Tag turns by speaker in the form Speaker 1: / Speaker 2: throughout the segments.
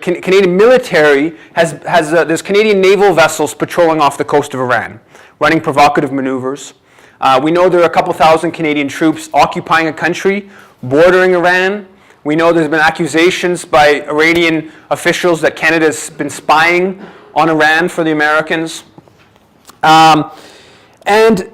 Speaker 1: Canadian military there's Canadian naval vessels patrolling off the coast of Iran, running provocative maneuvers. We know there are a couple thousand Canadian troops occupying a country bordering Iran. We know there's been accusations by Iranian officials that Canada's been spying on Iran for the Americans. And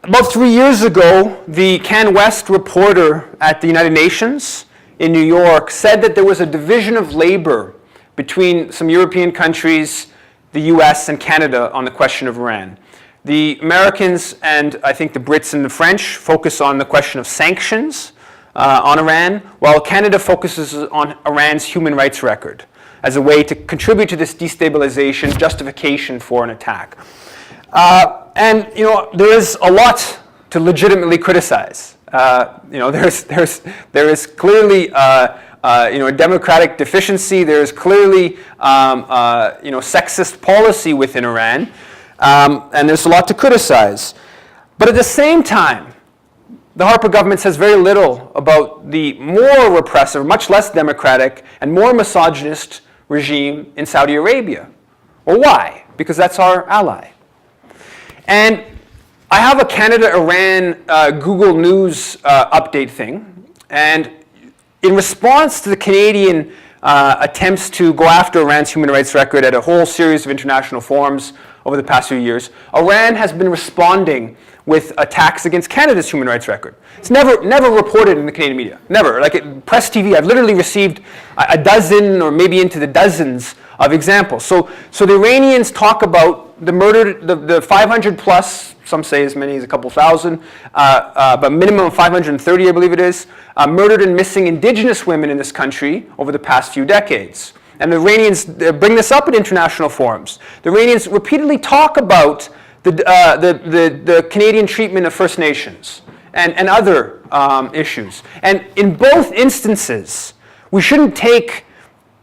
Speaker 1: about 3 years ago, the CanWest reporter at the United Nations in New York said that there was a division of labor between some European countries, the US and Canada on the question of Iran. The Americans and I think the Brits and the French focus on the question of sanctions on Iran, while Canada focuses on Iran's human rights record as a way to contribute to this destabilization, justification for an attack. And there is a lot to legitimately criticize. There is clearly a democratic deficiency. There is clearly sexist policy within Iran, and there's a lot to criticize. But at the same time, the Harper government says very little about the more repressive, much less democratic, and more misogynist regime in Saudi Arabia. Well, why? Because that's our ally. And I have a Canada-Iran Google News update thing, and in response to the Canadian attempts to go after Iran's human rights record at a whole series of international forums over the past few years, Iran has been responding with attacks against Canada's human rights record. It's never reported in the Canadian media. Never. Like at Press TV, I've literally received a dozen or maybe into the dozens of examples. So the Iranians talk about the murdered, the 500 plus, some say as many as a couple thousand, but minimum of 530, I believe it is, murdered and missing indigenous women in this country over the past few decades. And the Iranians bring this up at international forums. The Iranians repeatedly talk about the Canadian treatment of First Nations and other issues. And in both instances, we shouldn't take,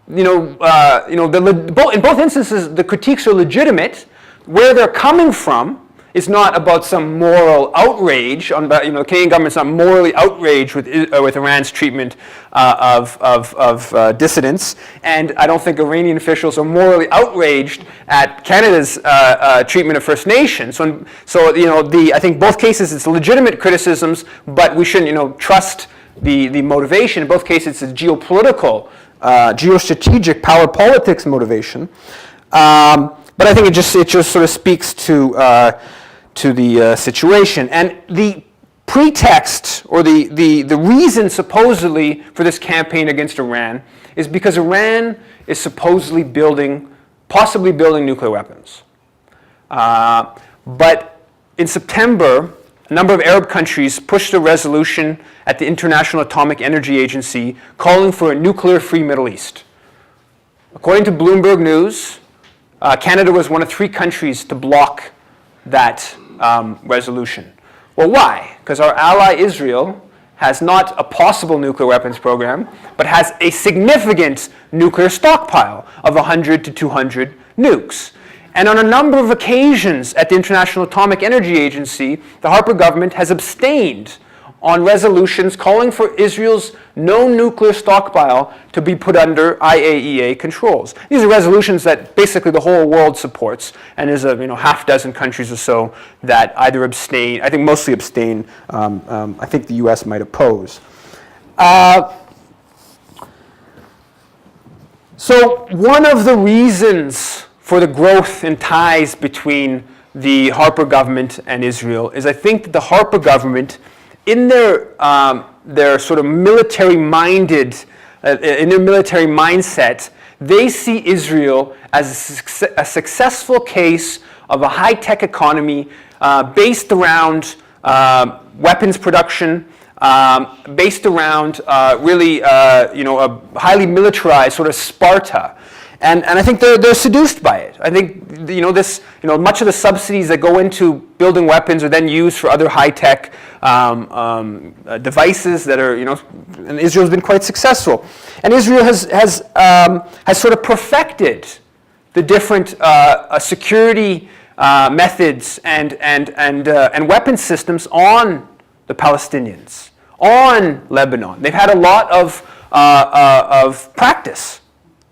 Speaker 1: in both instances, the critiques are legitimate. Where they're coming from is not about some moral outrage. The Canadian government's not morally outraged with Iran's treatment of dissidents, and I don't think Iranian officials are morally outraged at Canada's treatment of First Nations. I think both cases it's legitimate criticisms, but we shouldn't trust the motivation. In both cases, it's a geopolitical, geostrategic power politics motivation. But I think it just sort of speaks to the situation. And the pretext or the reason supposedly for this campaign against Iran is because Iran is supposedly possibly building nuclear weapons. But in September, a number of Arab countries pushed a resolution at the International Atomic Energy Agency calling for a nuclear-free Middle East. According to Bloomberg News, Canada was one of 3 countries to block that resolution. Well, why? Because our ally Israel has not a possible nuclear weapons program, but has a significant nuclear stockpile of 100 to 200 nukes. And on a number of occasions at the International Atomic Energy Agency, the Harper government has abstained on resolutions calling for Israel's known nuclear stockpile to be put under IAEA controls. These are resolutions that basically the whole world supports, and there's a half dozen countries or so that either abstain, I think mostly abstain, I think the US might oppose. So one of the reasons for the growth in ties between the Harper government and Israel is I think that the Harper government in their sort of military-minded, in their military mindset, they see Israel as a successful case of a high-tech economy based around weapons production, based around really, a highly militarized sort of Sparta. And I think they're seduced by it. I think much of the subsidies that go into building weapons are then used for other high-tech devices that are, and Israel's been quite successful. And Israel has sort of perfected the different security methods and weapon systems on the Palestinians, on Lebanon. They've had a lot of practice,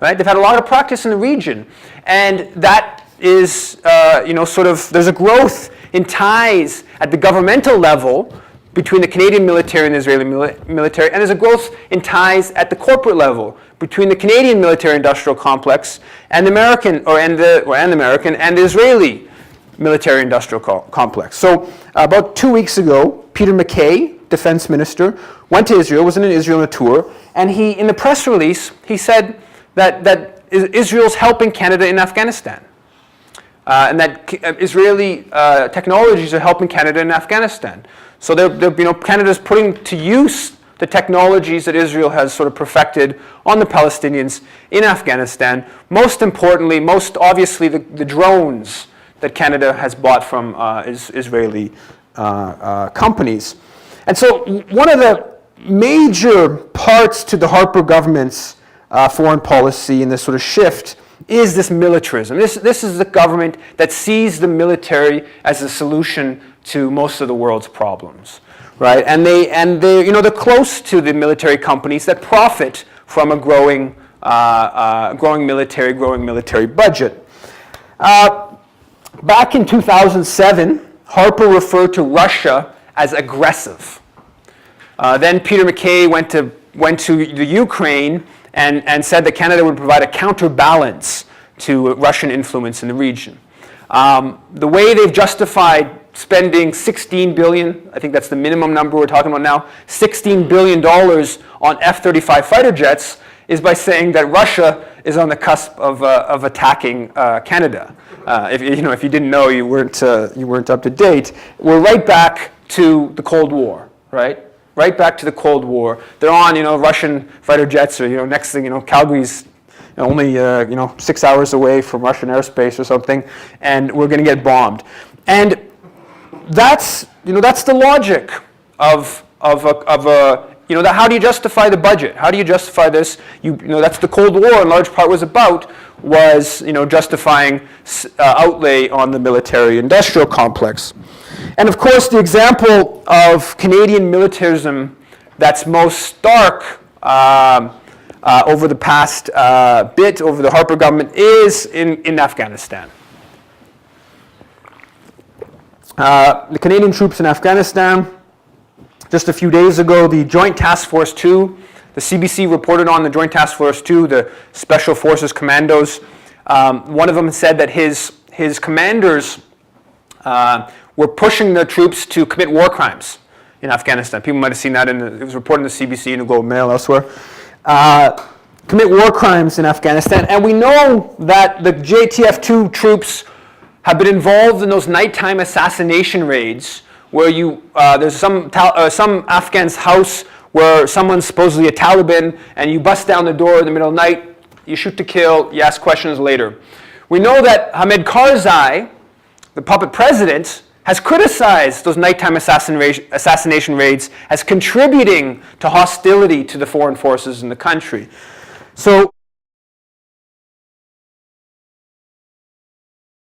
Speaker 1: right? They've had a lot of practice in the region, and that is, sort of, there's a growth in ties at the governmental level between the Canadian military and the Israeli military, and there's a growth in ties at the corporate level between the Canadian military-industrial complex and the American, and the Israeli military-industrial complex. So about 2 weeks ago, Peter MacKay, defense minister, went to Israel, was in Israel on a tour, and he, in the press release, he said that Israel's helping Canada in Afghanistan. And that Israeli technologies are helping Canada in Afghanistan. So Canada's putting to use the technologies that Israel has sort of perfected on the Palestinians in Afghanistan. Most importantly, most obviously, the drones that Canada has bought from Israeli companies. And so one of the major parts to the Harper government's foreign policy and this sort of shift is this militarism. This is the government that sees the military as a solution to most of the world's problems, right? And they're close to the military companies that profit from a growing military budget. Back in 2007, Harper referred to Russia as aggressive. Then Peter MacKay went to the Ukraine and said that Canada would provide a counterbalance to Russian influence in the region. The way they've justified spending $16 billion, I think that's the minimum number we're talking about now, $16 billion on F-35 fighter jets, is by saying that Russia is on the cusp of attacking Canada. If you didn't know, you weren't up to date. We're right back to the Cold War, right? Right back to the Cold War. They're on, Russian fighter jets, or next thing, Calgary's only 6 hours away from Russian airspace or something, and we're going to get bombed. And that's the logic of how do you justify the budget? How do you justify this? That's the Cold War in large part was about, was justifying outlay on the military-industrial complex. And of course, the example of Canadian militarism that's most stark over the past over the Harper government is in Afghanistan. The Canadian troops in Afghanistan, just a few days ago, the Joint Task Force 2, the CBC reported on the Joint Task Force 2, the Special Forces Commandos. One of them said that his commanders were pushing the troops to commit war crimes in Afghanistan. People might have seen that it was reported in the CBC and the Globe Mail elsewhere. Commit war crimes in Afghanistan. And we know that the JTF-2 troops have been involved in those nighttime assassination raids where there's some Afghan's house where someone's supposedly a Taliban, and you bust down the door in the middle of the night, you shoot to kill, you ask questions later. We know that Hamid Karzai, the puppet president, has criticized those nighttime assassination raids as contributing to hostility to the foreign forces in the country. So